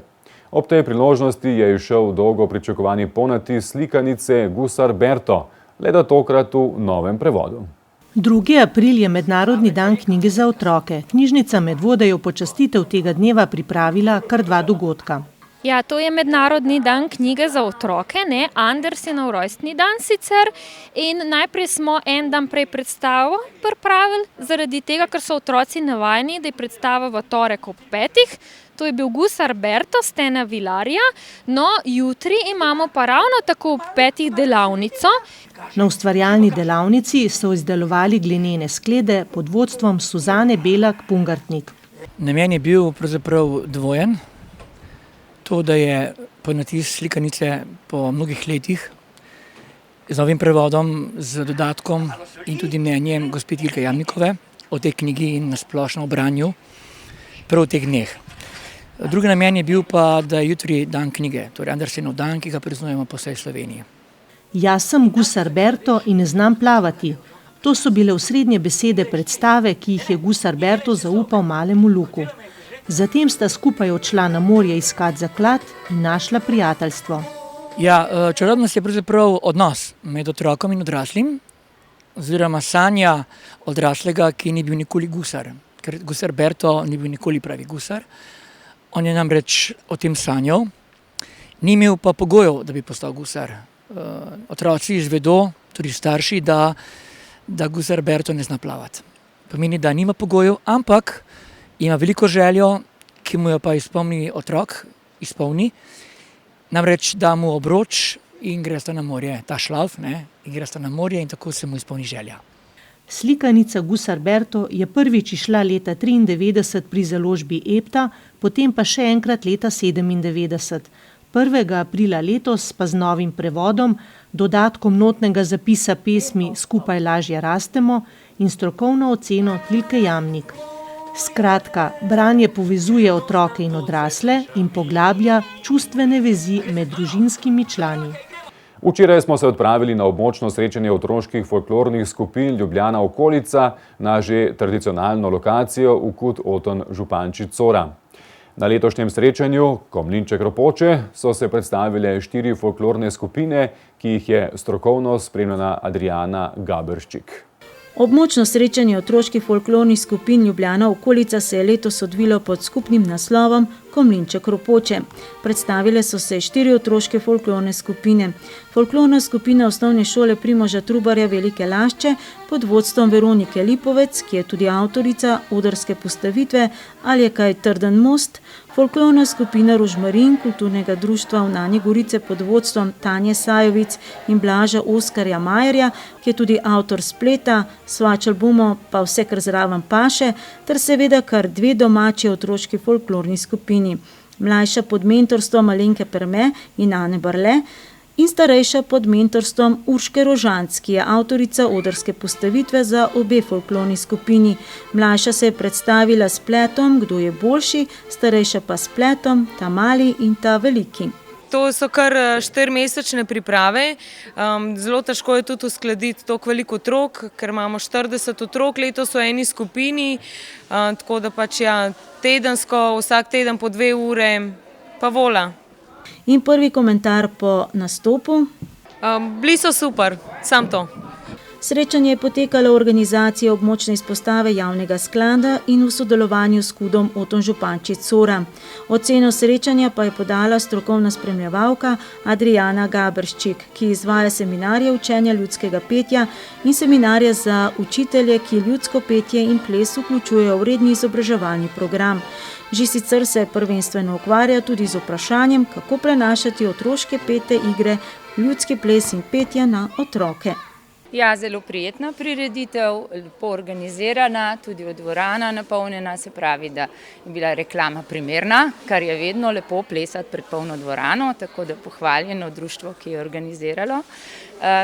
Ob tej priložnosti je izšel dolgo pričakovani ponatis slikanice Gusar Berto, le da tokrat v novem prevodu. 2. april je Mednarodni dan knjige za otroke. Knjižnica Medvode je v počastitev tega dneva pripravila kar 2 dogodka. Ja, to je Mednarodni dan knjige za otroke, Andersenov rojstni dan sicer. In najprej smo en dan prej predstavo pripravili, zaradi tega, ker so otroci navajeni, da je predstava v torek ob 5. To je bil Gusar Berto Stana Vilarja. No, jutri imamo pa ravno tako ob 5 delavnico. Na ustvarjalni delavnici so izdelovali glinene sklede pod vodstvom Suzane Belak-Pungartnik. Namen je bil pravzaprav dvojen. To, da je ponatis slikanice po mnogih letih z novim prevodom, z dodatkom in tudi mnenjem gospe Ilke Jamnikove o tej knjigi in na splošno branju prav v teh dneh. Drugi namen je bil pa, da je jutri dan knjige, torej Andersenov dan, ki ga praznujemo po vsej Sloveniji. Jaz sem Gusar Berto in ne znam plavati. To so bile osrednje besede predstave, ki jih je Gusar Berto zaupal malemu Luku. Zatem sta skupaj odšla na morje iskat zaklad in našla prijateljstvo. Ja, čarobnost je pravzaprav odnos med otrokom in odraslim, oziroma sanja odraslega, ki ni bil nikoli gusar. Ker Gusar Berto ni bil nikoli pravi gusar. On je namreč o tem sanjal, ni imel pa pogojev, da bi postal gusar. Otroci izvedo, tudi starši, da Gusar Berto ne zna plavati. Pomeni, da nima pogojev, ampak ima veliko željo, ki mu jo pa izpolni otrok, namreč da mu obroč in gresta na morje, ta šlauf, in gresta na morje in tako se mu izpolni želja. Slikanica Gusar Berto je prvič išla leta 1993 pri založbi Epta, potem pa še enkrat leta 1997. 1. aprila letos pa z novim prevodom dodatkom notnega zapisa pesmi Skupaj lažje rastemo in strokovno oceno Tilke Jamnik. Skratka, branje povezuje otroke in odrasle in poglablja čustvene vezi med družinskimi člani. Včeraj smo se odpravili na območno srečanje otroških folklornih skupin Ljubljana okolica na že tradicionalno lokacijo v Kut Oton Župančič Cora. Na letošnjem srečanju Komlinček Ropoče so se predstavile 4 folklorne skupine, ki jih je strokovno spremljala Adriana Gaberščik. Območno srečanje otroških folklornih skupin Ljubljana okolica se je letos odvilo pod skupnim naslovom Komlinček Ropoče. Predstavile so se 4 otroške folklorne skupine. Folklorna skupina osnovne šole Primoža Trubarja Velike Lašče pod vodstvom Veronike Lipovec, ki je tudi avtorica odrske postavitve Ali je kaj trden most, folklorna skupina Rožmarin kulturnega društva v Nani Gorice pod vodstvom Tanje Sajovic in Blaža Oskarja Majerja, ki je tudi avtor spleta, Svačal bomo pa vse, kar zraven paše, ter seveda kar 2 domači otroški folklorni skupini. Mlajša pod mentorstvom Alenke Perme in Ane Barle in starejša pod mentorstvom Urške Rožanc, ki je avtorica odrske postavitve za obe folklorni skupini. Mlajša se je predstavila s spletom Kdo je boljši, starejša pa s spletom Ta mali in ta veliki. To so kar 4-mesečne priprave, zelo težko je tudi uskladiti toliko veliko otrok, ker imamo 40 otrok letos v eni skupini, tako da pač tedensko, vsak teden po 2 ure, pa vola. In prvi komentar po nastopu. Bili so super, sam to. Srečanje je potekalo v organizaciji območne izpostave javnega sklada in v sodelovanju s Kudom Oton Župančič Cora. Oceno srečanja pa je podala strokovna spremljevalka Adriana Gaberščik, ki izvaja seminarje učenja ljudskega petja in seminarje za učitelje, ki ljudsko petje in ples vključujejo v redni izobraževalni program. Že sicer se prvenstveno ukvarja tudi z vprašanjem, kako prenašati otroške pete igre, ljudski ples in petje na otroke. Ja, zelo prijetna prireditev, lepo organizirana, tudi dvorana napolnjena, se pravi, da je bila reklama primerna, kar je vedno lepo plesati pred polno dvorano, tako da pohvaljeno društvo, ki je organiziralo.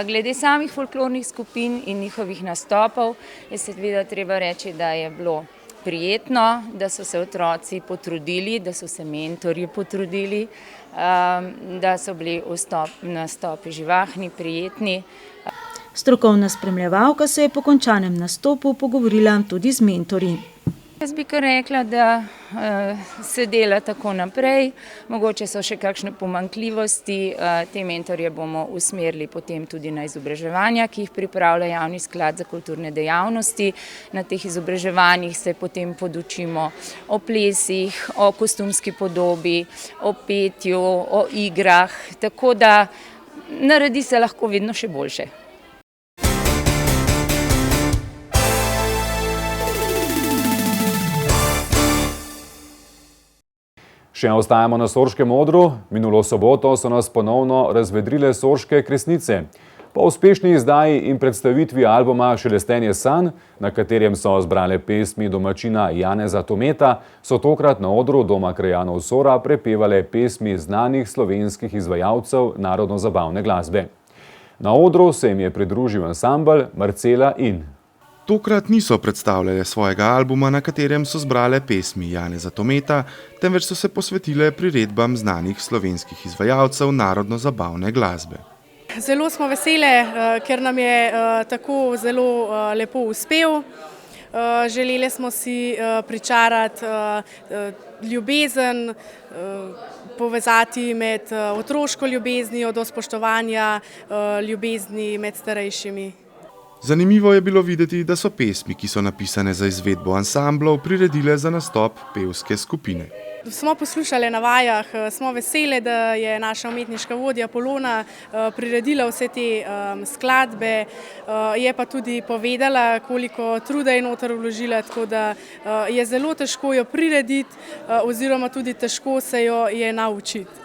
Glede samih folklornih skupin in njihovih nastopov je seveda treba reči, da je bilo prijetno, da so se otroci potrudili, da so se mentorji potrudili, da so bili nastopi živahni, prijetni. Strokovna spremljevalka se je po končanem nastopu pogovorila tudi z mentorji. Jaz bi kar rekla, da se dela tako naprej, mogoče so še kakšne pomanjkljivosti, te mentorje bomo usmerili potem tudi na izobraževanja, ki jih pripravlja Javni sklad za kulturne dejavnosti. Na teh izobraževanjih se potem podučimo o plesih, o kostumski podobi, o petju, o igrah, tako da naredi se lahko vedno še boljše. Še ostajamo na Sorškem odru. Minulo soboto so nas ponovno razvedrile Sorške kresnice. Po uspešni izdaji in predstavitvi albuma Šelestenje sanj, na katerem so zbrale pesmi domačina Janeza Tometa, so tokrat na odru Doma krajanov Sora prepevale pesmi znanih slovenskih izvajalcev narodno-zabavne glasbe. Na odru se jim je pridružil ansambel Marcela in. Tokrat niso predstavljale svojega albuma, na katerem so zbrale pesmi Janeza Tometa, temveč so se posvetile priredbam znanih slovenskih izvajalcev narodno-zabavne glasbe. Zelo smo vesele, ker nam je tako zelo lepo uspel. Želeli smo si pričarati ljubezen, povezati med otroško ljubeznijo do spoštovanja ljubezni med starejšimi. Zanimivo je bilo videti, da so pesmi, ki so napisane za izvedbo ansamblov, priredile za nastop pevske skupine. Smo poslušali na vajah, smo veseli, da je naša umetniška vodja Polona priredila vse te skladbe, je pa tudi povedala, koliko truda je noter vložila, tako da je zelo težko jo prirediti oziroma tudi težko se jo je naučiti.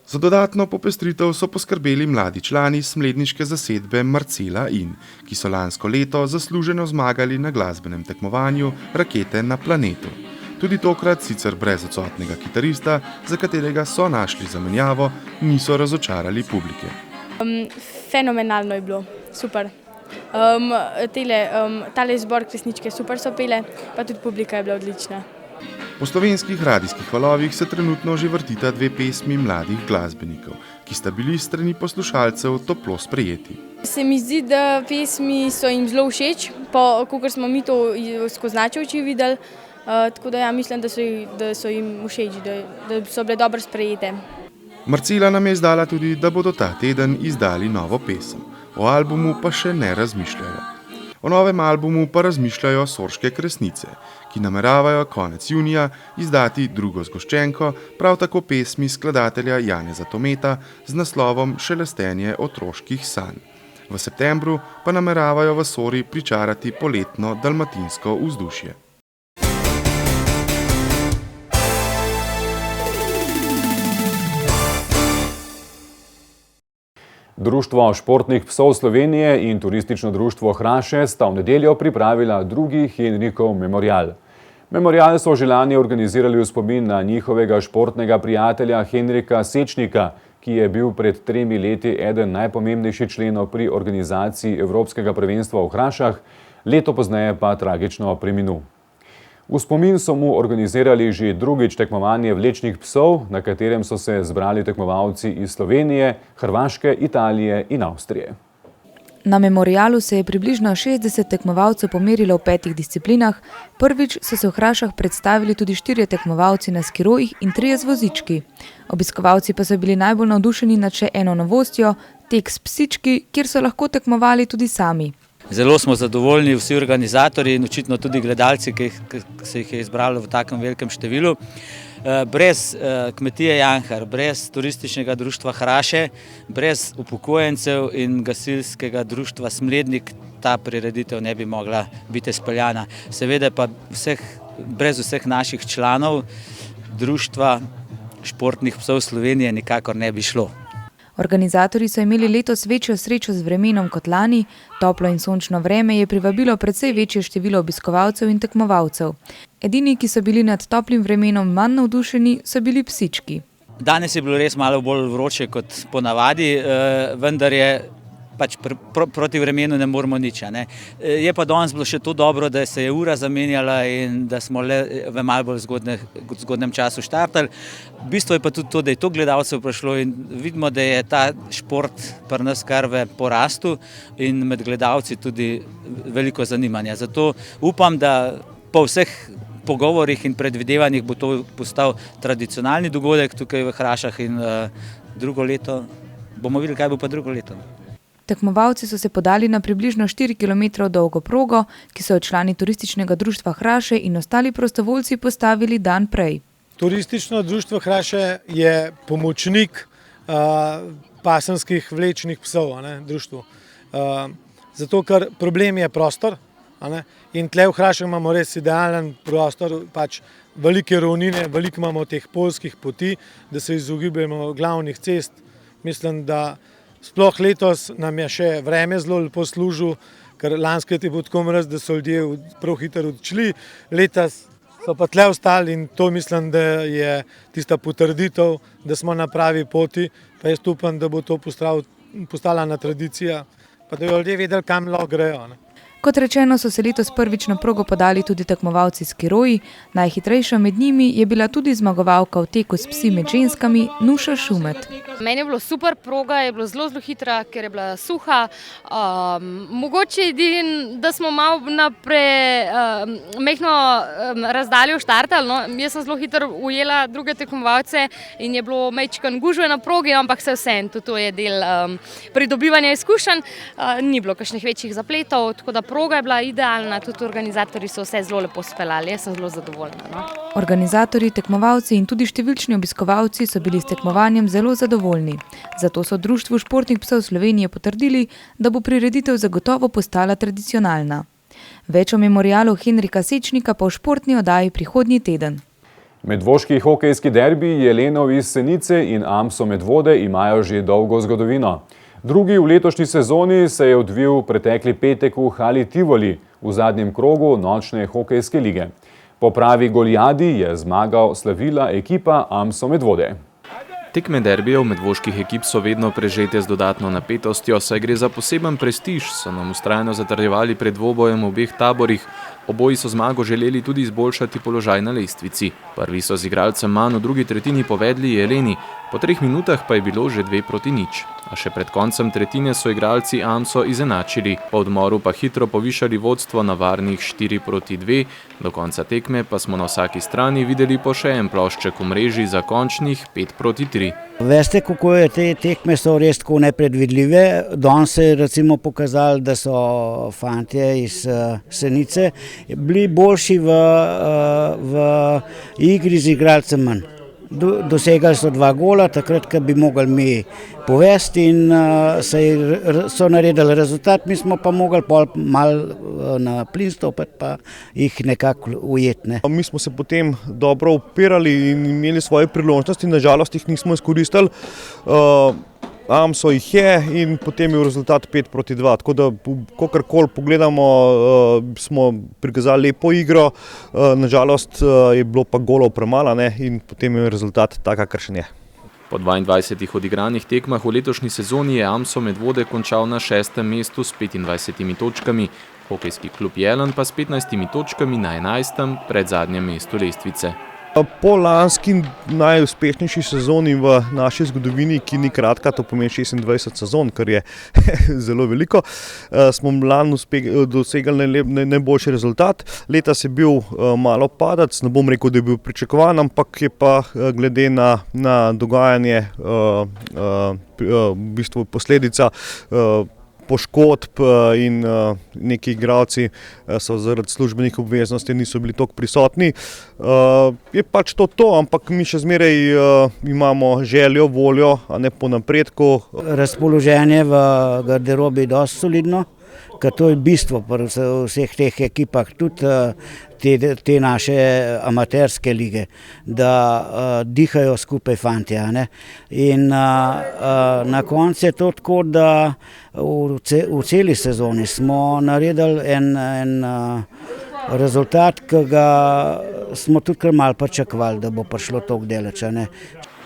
Za dodatno popestritev so poskrbeli mladi člani smledniške zasedbe Marcela in, ki so lansko leto zasluženo zmagali na glasbenem tekmovanju Rakete na planetu. Tudi tokrat, sicer brez odsotnega kitarista, za katerega so našli zamenjavo, niso razočarali publike. Fenomenalno je bilo, super. Tale izbor Kresničke super so pele, pa tudi publika je bila odlična. Po slovenskih radijskih valovih se trenutno že vrtita 2 pesmi mladih glasbenikov, ki sta bili s strani poslušalcev toplo sprejeti. Se mi zdi, da pesmi so jim zelo všeč, kakor smo mi to skozi naše oči videli, tako da ja, mislim, da so jim všeč, da so bile dobro sprejete. Marcela nam je izdala tudi, da bodo ta teden izdali novo pesem. O albumu pa še ne razmišljajo. O novem albumu pa razmišljajo Sorške Kresnice, ki nameravajo konec junija izdati drugo zgoščenko, prav tako pesmi skladatelja Janeza Tometa z naslovom Šelestenje otroških sanj. V septembru pa nameravajo v Sori pričarati poletno dalmatinsko vzdušje. Društvo športnih psov Slovenije in Turistično društvo Hraše sta v nedeljo pripravila drugi Henrikov memorial. Memorial so že lani organizirali v spomin na njihovega športnega prijatelja Henrika Sečnika, ki je bil pred 3 leti eden najpomembnejših členov pri organizaciji Evropskega prvenstva v Hrašah, leto pozneje pa tragično preminul. V spomin so mu organizirali že drugič tekmovanje vlečnih psov, na katerem so se zbrali tekmovalci iz Slovenije, Hrvaške, Italije in Avstrije. Na memorialu se je približno 60 tekmovalcev pomerilo v 5 disciplinah. Prvič so se v Hrašah predstavili tudi 4 tekmovalci na skirojih in 3 z vozički. Obiskovalci pa so bili najbolj navdušeni nad še eno novostjo, tek s psički, kjer so lahko tekmovali tudi sami. Zelo smo zadovoljni vsi organizatorji in očitno tudi gledalci, ki se jih je izbralo v takem velikem številu. Brez kmetije Janhar, brez Turističnega društva Hraše, brez upokojencev in gasilskega društva Smlednik ta prireditev ne bi mogla biti speljana. Seveda pa brez vseh naših članov društva športnih psov Slovenije nikakor ne bi šlo. Organizatorji so imeli letos večjo srečo z vremenom kot lani, toplo in sončno vreme je privabilo precej večje število obiskovalcev in tekmovalcev. Edini, ki so bili nad toplim vremenom manj navdušeni, so bili psički. Danes je bilo res malo bolj vroče kot ponavadi, vendar je pač proti vremenu ne moramo nič. Je pa danes bilo še to dobro, da se je ura zamenjala in da smo le v malo bolj zgodnem času štartali. Bistvo je pa tudi to, da je to gledalcev prišlo in vidimo, da je ta šport pri nas kar v porastu in med gledalci tudi veliko zanimanja. Zato upam, da po vseh pogovorih in predvidevanjih bo to postal tradicionalni dogodek tukaj v Hrašah in drugo leto bomo videli, kaj bo pa drugo leto. Tekmovalci so se podali na približno 4 km dolgo progo, ki so jo člani Turističnega društva Hraše in ostali prostovoljci postavili dan prej. Turistično društvo Hraše je pomočnik pasenskih vlečnih psov društvu. Zato, ker problem je prostor in tle v Hrašah imamo res idealen prostor, pač velike ravnine, veliko imamo teh poljskih poti, da se izogibamo glavnih cest. Mislim, da sploh letos nam je še vreme zelo lepo služil, ker lansko je bilo tako mraz, da so ljudje prav hitro odšli, letos so pa tle ostali in to mislim, da je tista potrditev, da smo na pravi poti, pa jaz upam, da bo to postala ena tradicija, pa da jo ljudje vedeli, kam lahko grejo. Kot rečeno, so se letos prvič na progo podali tudi tekmovalci skiroji, najhitrejša med njimi je bila tudi zmagovalka v teku s psi med ženskami Nuša Šumet. Meni je bilo super, proga je bila zelo hitra, ker je bila suha. Mogoče edino, da smo malo na mehko razdaljo štartali. No. Jaz sem zelo hitro ujela druge tekmovalce in je bilo majčkeno gužve na progi, ampak se vseeno, tudi to je del pridobivanja izkušenj. Ni bilo kakšnih večjih zapletov, tako da proga je bila idealna, tudi organizatorji so vse zelo lepo speljali, jaz sem zelo zadovoljna. No. Organizatorji, tekmovalci in tudi številčni obiskovalci so bili s tekmovanjem zelo zadovoljni. Zato so Društvu športnih psov Slovenije potrdili, da bo prireditev zagotovo postala tradicionalna. Več o memorialu Henrika Sečnika pa v športni oddaji prihodnji teden. Medvoški hokejski derbi Jelenov iz Senice in Amso Medvode imajo že dolgo zgodovino. Drugi v letošnji sezoni se je odvil pretekli petek v Hali Tivoli v zadnjem krogu nočne hokejske lige. Po pravi golijadi je zmagal slavila ekipa Amso Medvode. Tekme derbijev medvoških ekip so vedno prežete z dodatno napetostjo, saj gre za poseben prestiž, so nam vztrajno zatrjevali pred dvobojem v obeh taborih. Oboji so zmago želeli tudi izboljšati položaj na lestvici. Prvi so z igralcem manj v drugi tretjini povedli Jeleni, po 3 minutah pa je bilo že 2-0. A še pred koncem tretjine so igralci Amso izenačili, po odmoru pa hitro povišali vodstvo na varnih 4-2, do konca tekme pa smo na vsaki strani videli po še en plošček v mreži za končnih 5-3. Veste, kako je te tekme so res tako nepredvidljive. Danes se je recimo pokazalo, da so fantje iz Senice bili boljši v igri z igralcem manj. Dosegali so 2 gola, takrat, ko bi mogli mi povesti in so naredili rezultat, mi smo pa mogli malo na plin stopiti pa jih nekako ujeti. Mi smo se potem dobro upirali in imeli svoje priložnosti, nažalost jih nismo izkoristili. Amso jih je in potem je rezultat 5-2, tako da kakorkoli pogledamo, smo prikazali lepo igro, nažalost je bilo pa golov premalo in potem je rezultat tak, kakršen je. Po 22 odigranih tekmah v letošnji sezoni je Amso Medvode končal na 6. mestu s 25 točkami, hokejski klub Jelen pa s 15 točkami na 11. predzadnjem mestu lestvice. Po lanski najuspešnejši sezoni v naši zgodovini, ki ni kratka, to pomeni 26 sezon, kar je zelo veliko, smo lani dosegali najboljši rezultat. Letos je bil malo padec, ne bom rekel, da je bil pričakovan, ampak je pa glede na dogajanje v bistvu posledica poškodb in neki igralci so zaradi službenih obveznosti niso bili toliko prisotni. Je pač to, ampak mi še zmeraj imamo željo, voljo, a ne po napredku. Razpoloženje v garderobi je dosti solidno, ker to je bistvo pri vseh teh ekipah, tudi te naše amaterske lige, da dihajo skupaj fantje. In na koncu je to tako, da v celi sezoni smo naredili en rezultat, ki ga smo tudi kar malo pričakovali, da bo prišlo toliko daleč.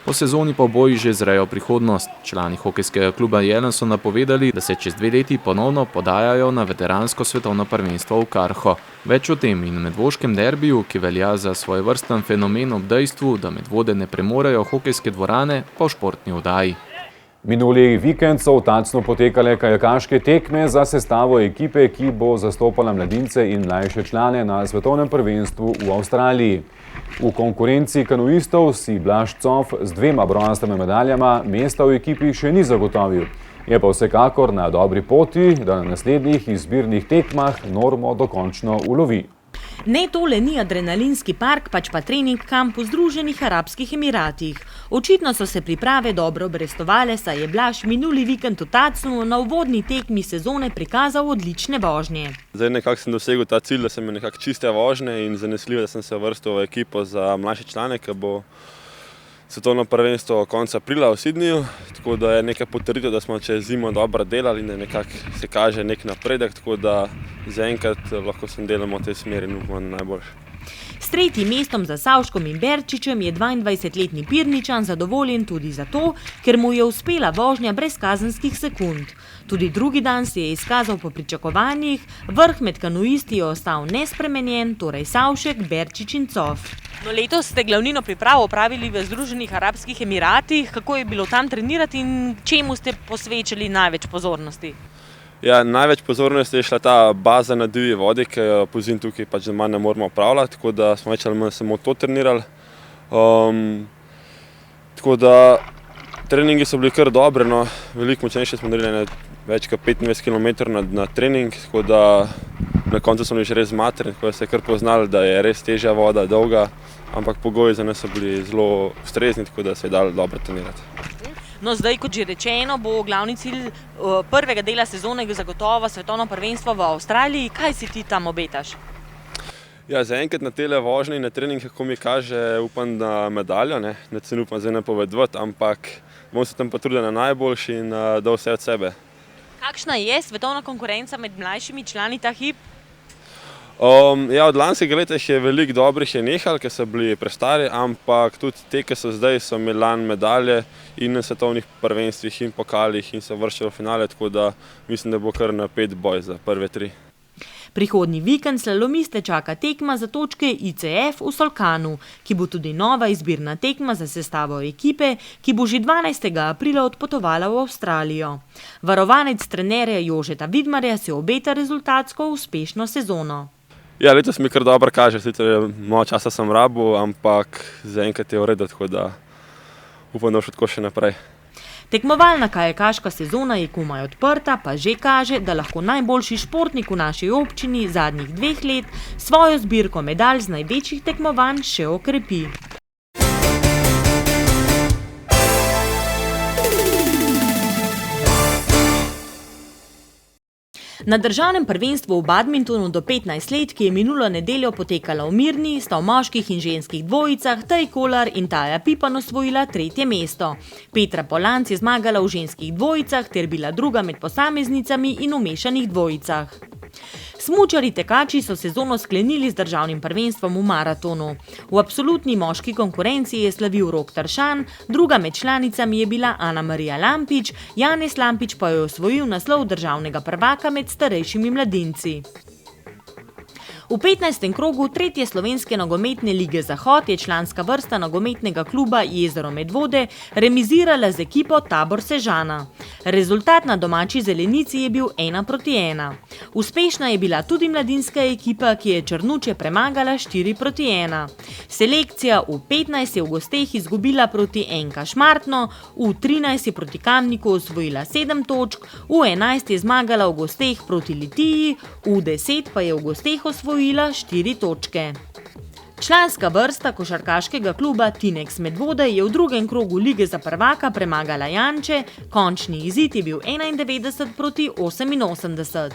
Po sezoni pa oboji že zrejo prihodnost. Člani hokejskega kluba Jelen so napovedali, da se čez 2 leti ponovno podajajo na veteransko svetovno prvenstvo v Karho. Več o tem in medvoškem derbiju, ki velja za svojevrsten fenomen ob dejstvu, da Medvode ne premorejo hokejske dvorane, pa v športni oddaji. Minuli vikend so v Tacnu potekale kajakaške tekme za sestavo ekipe, ki bo zastopala mladince in mlajše člane na svetovnem prvenstvu v Avstraliji. V konkurenci kanuistov si Blaž Cof z 2 bronastimi medaljama mesta v ekipi še ni zagotovil. Je pa vsekakor na dobri poti, da na naslednjih izbirnih tekmah normo dokončno ulovi. Ne, tole ni adrenalinski park, pač pa trening kamp v Združenih arabskih emiratih. Očitno so se priprave dobro obrestovale, saj je Blaž minuli vikend v Tacnu na uvodni tekmi sezone prikazal odlične vožnje. Zdaj nekako sem dosegel ta cilj, da sem imel nekako čiste vožnje in zanesljivo, da sem se uvrstil v ekipo za mlajše člane, ki bo svetovno prvenstvo konca aprila v Sydneyju, tako da je nekaj potrditev, da smo čez zimo dobro delali in da nekako se kaže nek napredek, tako da zaenkrat lahko sem delamo v tej smeri in upam najboljše. S 3. mestom za Savškom in Berčičem je 22-letni Pirničan zadovoljen tudi zato, ker mu je uspela vožnja brez kazenskih sekund. Tudi drugi dan se je izkazal po pričakovanjih, vrh med kanuisti je ostal nespremenjen, torej Savšek, Berčič in Cof. No, letos ste glavnino priprav opravili v Združenih arabskih emiratih. Kako je bilo tam trenirati in čemu ste posvečali največ pozornosti? Ja, največ pozornosti je šla ta baza na divji vodi, ki jo pozimi tukaj pač doma ne moramo upravljati, tako da smo več ali manj samo to trenirali. Tako da treningi so bili kar dobri, no, veliko močnejše smo naredili več kot 25 km na trening, tako da na koncu smo bili že res zmatreni, tako da se je kar poznali, da je res težja voda, dolga, ampak pogoji za nas so bili zelo ustrezni, tako da se je dalo dobro trenirati. No, zdaj, kot že rečeno, bo glavni cilj prvega dela sezone zagotovo svetovno prvenstvo v Avstraliji. Kaj si ti tam obetaš? Ja, zaenkrat na tele vožnje in na trening, kako mi kaže, upam na medaljo, ne se upam zdaj napovedovati, ampak bom se tam potrudil na najboljši in dal vse od sebe. Kakšna je svetovna konkurenca med mlajšimi člani ta hip? Ja, od lanskega leta je veliko dobrih je nehal, ker so bili prestari, ampak tudi te, ki so zdaj, so imeli lani medalje in na svetovnih prvenstvih in pokalih in so vršili v finale, tako da mislim, da bo kar napet boj za prve 3. Prihodnji vikend slalomiste čaka tekma za točke ICF v Solkanu, ki bo tudi nova izbirna tekma za sestavo ekipe, ki bo že 12. aprila odpotovala v Avstralijo. Varovanec trenerja Jožeta Vidmarja se obeta rezultatsko uspešno sezono. Ja, letos mi kar dobro kaže, sicer malo časa sem rabil, ampak zaenkrat je v redu, tako da upam, da bo še tako še naprej. Tekmovalna kajakaška sezona je komaj odprta, pa že kaže, da lahko najboljši športnik v naši občini zadnjih 2 let svojo zbirko medalj z največjih tekmovanj še okrepi. Na državnem prvenstvu v badmintonu do 15 let, ki je minulo nedeljo potekala v Mirni, sta v moških in ženskih dvojicah Tej Kolar in Taja Pipan osvojila 3. mesto. Petra Polanc je zmagala v ženskih dvojicah ter bila druga med posameznicami in v mešanih dvojicah. Smučarji tekači so sezono sklenili z državnim prvenstvom v maratonu. V absolutni moški konkurenci je slavil Rok Tršan, druga med članicami je bila Ana Marija Lampič, Janez Lampič pa je osvojil naslov državnega prvaka med starejšimi mladinci. V 15. krogu 3. slovenske nogometne lige Zahod je članska vrsta nogometnega kluba Jezero Medvode remizirala z ekipo Tabor Sežana. Rezultat na domači zelenici je bil 1:1. Uspešna je bila tudi mladinska ekipa, ki je Črnuče premagala 4:1. Selekcija v 15 je v gosteh izgubila proti NK Šmartno, v 13 je proti Kamniku osvojila 7 točk, v 11 je zmagala v gosteh proti Litiji, v 10 pa je v gosteh osvojila 4 točke. Članska vrsta košarkaškega kluba Tinex Medvode je v drugem krogu lige za prvaka premagala Janče, končni izid je bil 91:88.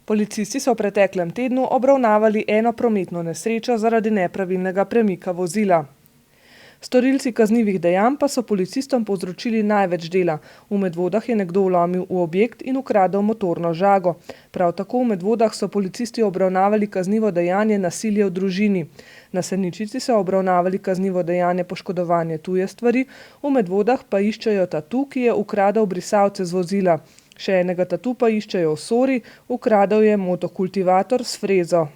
Policisti so v preteklem tednu obravnavali eno prometno nesrečo zaradi nepravilnega premika vozila. Storilci kaznivih dejanj pa so policistom povzročili največ dela. V Medvodah je nekdo vlomil v objekt in ukradel motorno žago. Prav tako v Medvodah so policisti obravnavali kaznivo dejanje nasilje v družini. Na Seničici so obravnavali kaznivo dejanje poškodovanje tuje stvari, v Medvodah pa iščejo tatu, ki je ukradel brisalce z vozila. Še enega tatu pa iščejo v Sori, ukradel je motokultivator s frezo.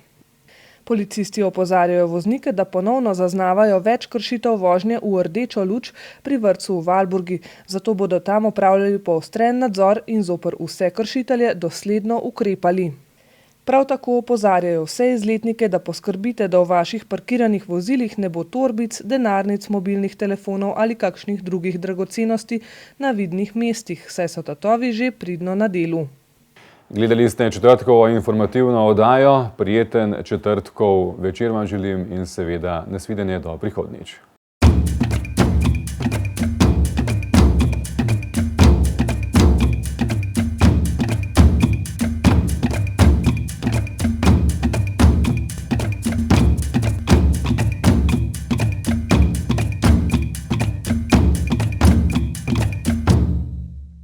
Policisti opozarjajo voznike, da ponovno zaznavajo več kršitev vožnje v rdečo luč pri vrtcu v Valburgi, zato bodo tam opravljali poostren nadzor in zoper vse kršitelje dosledno ukrepali. Prav tako opozarjajo vse izletnike, da poskrbite, da v vaših parkiranih vozilih ne bo torbic, denarnic, mobilnih telefonov ali kakšnih drugih dragocenosti na vidnih mestih, saj so tatovi že pridno na delu. Gledali ste četrtkovo informativno oddajo, prijeten četrtkov večer vam želim in seveda nasvidenje do prihodnjič.